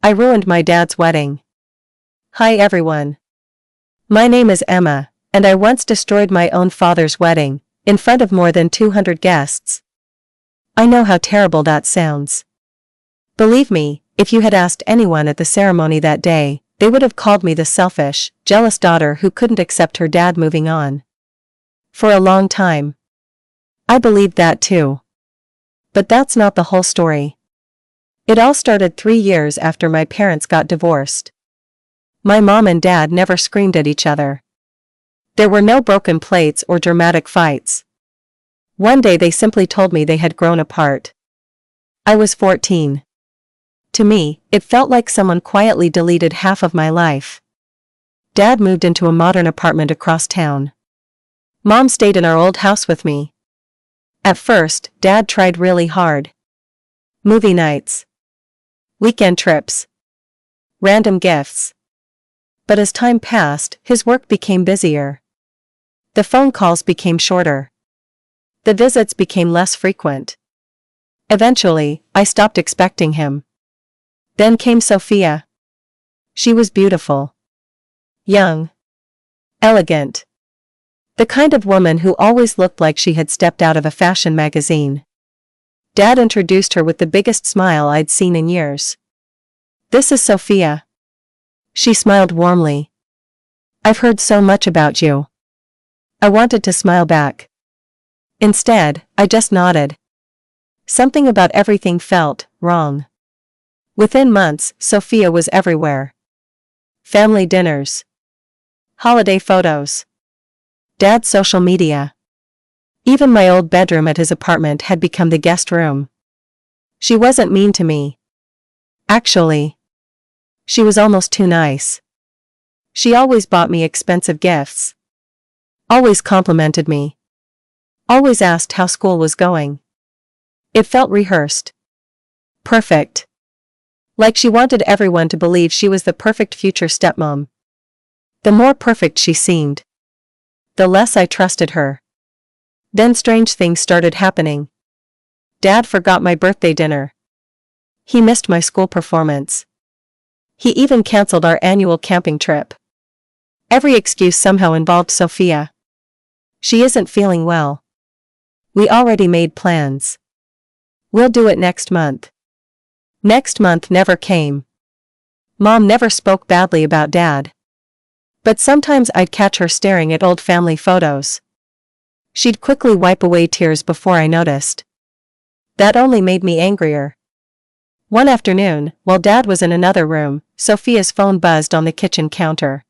I ruined my dad's wedding. Hi everyone. My name is Emma, and I once destroyed my own father's wedding, in front of more than 200 guests. I know how terrible that sounds. Believe me, if you had asked anyone at the ceremony that day, they would have called me the selfish, jealous daughter who couldn't accept her dad moving on. For a long time. I believed that too. But that's not the whole story. It all started 3 years after my parents got divorced. My mom and dad never screamed at each other. There were no broken plates or dramatic fights. One day they simply told me they had grown apart. I was 14. To me, it felt like someone quietly deleted half of my life. Dad moved into a modern apartment across town. Mom stayed in our old house with me. At first, Dad tried really hard. Movie nights. Weekend trips. Random gifts. But as time passed, his work became busier. The phone calls became shorter. The visits became less frequent. Eventually, I stopped expecting him. Then came Sophia. She was beautiful. Young. Elegant. The kind of woman who always looked like she had stepped out of a fashion magazine. Dad introduced her with the biggest smile I'd seen in years. This is Sophia. She smiled warmly. I've heard so much about you. I wanted to smile back. Instead, I just nodded. Something about everything felt wrong. Within months, Sophia was everywhere. Family dinners. Holiday photos. Dad's social media. Even my old bedroom at his apartment had become the guest room. She wasn't mean to me. Actually, she was almost too nice. She always bought me expensive gifts. Always complimented me. Always asked how school was going. It felt rehearsed. Perfect. Like she wanted everyone to believe she was the perfect future stepmom. The more perfect she seemed, the less I trusted her. Then strange things started happening. Dad forgot my birthday dinner. He missed my school performance. He even canceled our annual camping trip. Every excuse somehow involved Sophia. She isn't feeling well. We already made plans. We'll do it next month. Next month never came. Mom never spoke badly about Dad. But sometimes I'd catch her staring at old family photos. She'd quickly wipe away tears before I noticed. That only made me angrier. One afternoon, while Dad was in another room, Sophia's phone buzzed on the kitchen counter.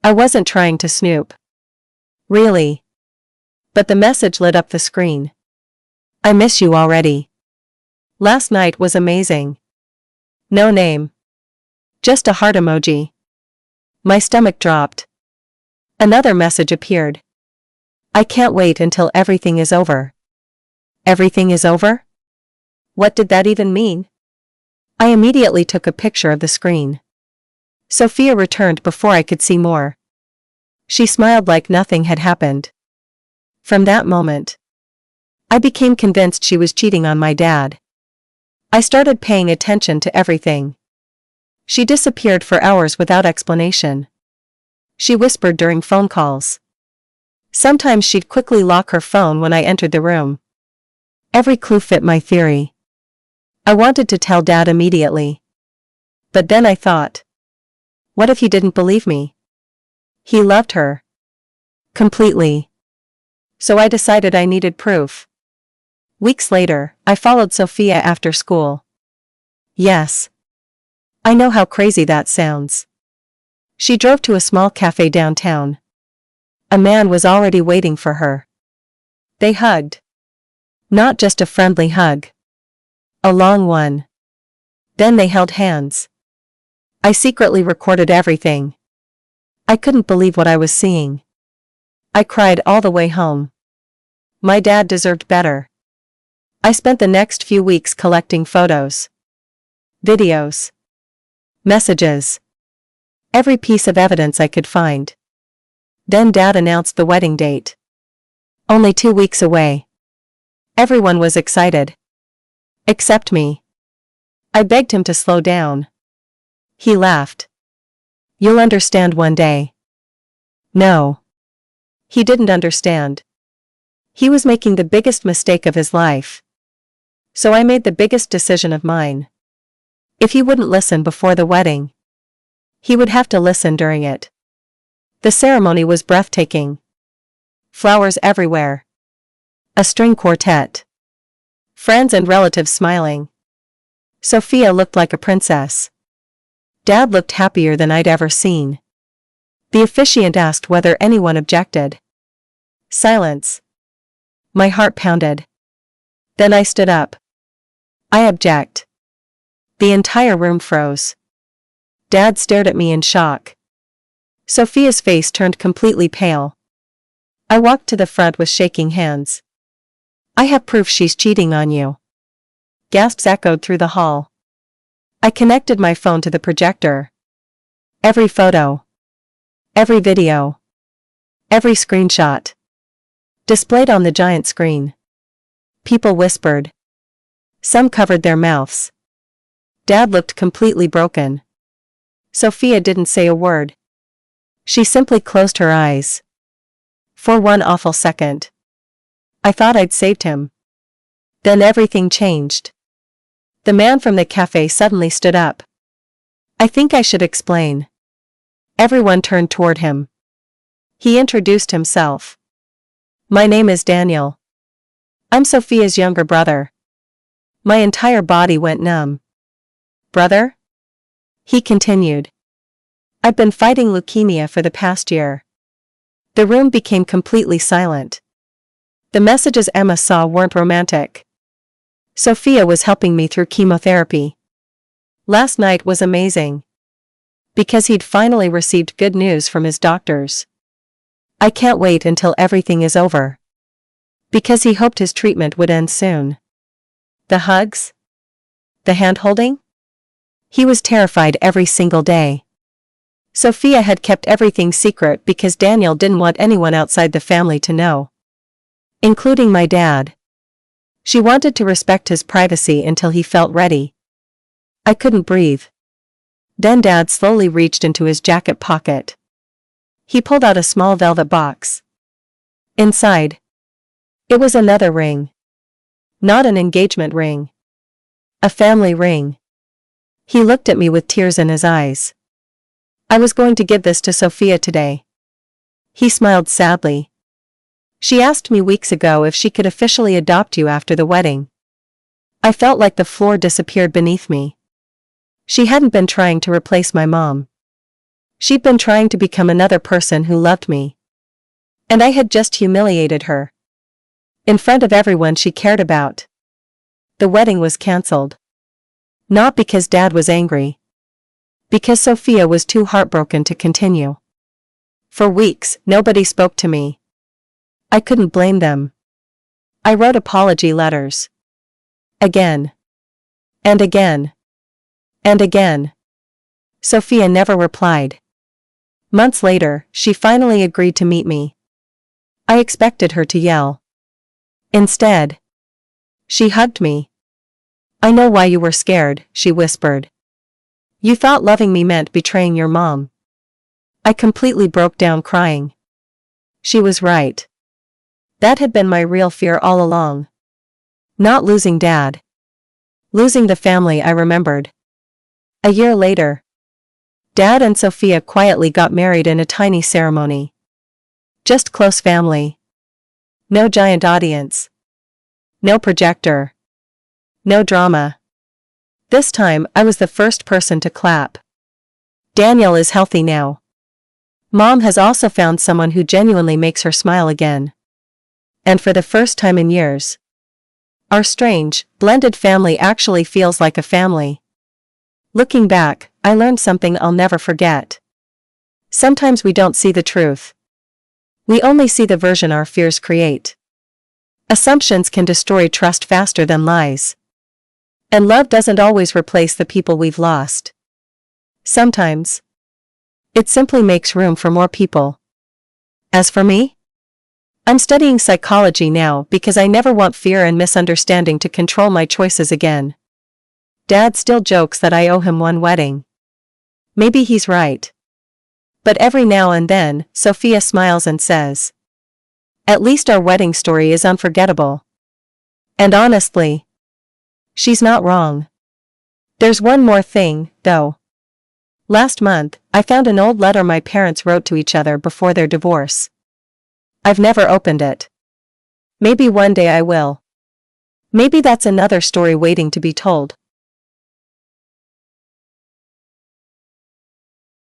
I wasn't trying to snoop. Really. But the message lit up the screen. I miss you already. Last night was amazing. No name. Just a heart emoji. My stomach dropped. Another message appeared. I can't wait until everything is over. Everything is over? What did that even mean? I immediately took a picture of the screen. Sophia returned before I could see more. She smiled like nothing had happened. From that moment, I became convinced she was cheating on my dad. I started paying attention to everything. She disappeared for hours without explanation. She whispered during phone calls. Sometimes she'd quickly lock her phone when I entered the room. Every clue fit my theory. I wanted to tell Dad immediately. But then I thought, what if he didn't believe me? He loved her. Completely. So I decided I needed proof. Weeks later, I followed Sophia after school. Yes. I know how crazy that sounds. She drove to a small cafe downtown. A man was already waiting for her. They hugged. Not just a friendly hug. A long one. Then they held hands. I secretly recorded everything. I couldn't believe what I was seeing. I cried all the way home. My dad deserved better. I spent the next few weeks collecting photos, videos, messages, every piece of evidence I could find. Then Dad announced the wedding date. Only 2 weeks away. Everyone was excited. Except me. I begged him to slow down. He laughed. You'll understand one day. No. He didn't understand. He was making the biggest mistake of his life. So I made the biggest decision of mine. If he wouldn't listen before the wedding, he would have to listen during it. The ceremony was breathtaking. Flowers everywhere. A string quartet. Friends and relatives smiling. Sophia looked like a princess. Dad looked happier than I'd ever seen. The officiant asked whether anyone objected. Silence. My heart pounded. Then I stood up. I object. The entire room froze. Dad stared at me in shock. Sophia's face turned completely pale. I walked to the front with shaking hands. I have proof she's cheating on you. Gasps echoed through the hall. I connected my phone to the projector. Every photo. Every video. Every screenshot. Displayed on the giant screen. People whispered. Some covered their mouths. Dad looked completely broken. Sophia didn't say a word. She simply closed her eyes. For one awful second. I thought I'd saved him. Then everything changed. The man from the cafe suddenly stood up. I think I should explain. Everyone turned toward him. He introduced himself. My name is Daniel. I'm Sophia's younger brother. My entire body went numb. Brother? He continued. I've been fighting leukemia for the past year. The room became completely silent. The messages Emma saw weren't romantic. Sophia was helping me through chemotherapy. Last night was amazing. Because he'd finally received good news from his doctors. I can't wait until everything is over. Because he hoped his treatment would end soon. The hugs? The hand-holding? He was terrified every single day. Sophia had kept everything secret because Daniel didn't want anyone outside the family to know. Including my dad. She wanted to respect his privacy until he felt ready. I couldn't breathe. Then Dad slowly reached into his jacket pocket. He pulled out a small velvet box. Inside. It was another ring. Not an engagement ring. A family ring. He looked at me with tears in his eyes. I was going to give this to Sophia today. He smiled sadly. She asked me weeks ago if she could officially adopt you after the wedding. I felt like the floor disappeared beneath me. She hadn't been trying to replace my mom. She'd been trying to become another person who loved me. And I had just humiliated her. In front of everyone she cared about. The wedding was cancelled. Not because Dad was angry. Because Sophia was too heartbroken to continue. For weeks, nobody spoke to me. I couldn't blame them. I wrote apology letters. Again. And again. And again. Sophia never replied. Months later, she finally agreed to meet me. I expected her to yell. Instead, she hugged me. I know why you were scared, she whispered. You thought loving me meant betraying your mom. I completely broke down crying. She was right. That had been my real fear all along. Not losing Dad. Losing the family I remembered. A year later, Dad and Sophia quietly got married in a tiny ceremony. Just close family. No giant audience. No projector. No drama. This time, I was the first person to clap. Daniel is healthy now. Mom has also found someone who genuinely makes her smile again. And for the first time in years, our strange, blended family actually feels like a family. Looking back, I learned something I'll never forget. Sometimes we don't see the truth. We only see the version our fears create. Assumptions can destroy trust faster than lies. And love doesn't always replace the people we've lost. Sometimes, it simply makes room for more people. As for me, I'm studying psychology now because I never want fear and misunderstanding to control my choices again. Dad still jokes that I owe him one wedding. Maybe he's right. But every now and then, Sophia smiles and says, "At least our wedding story is unforgettable." And honestly, she's not wrong. There's one more thing, though. Last month, I found an old letter my parents wrote to each other before their divorce. I've never opened it. Maybe one day I will. Maybe that's another story waiting to be told.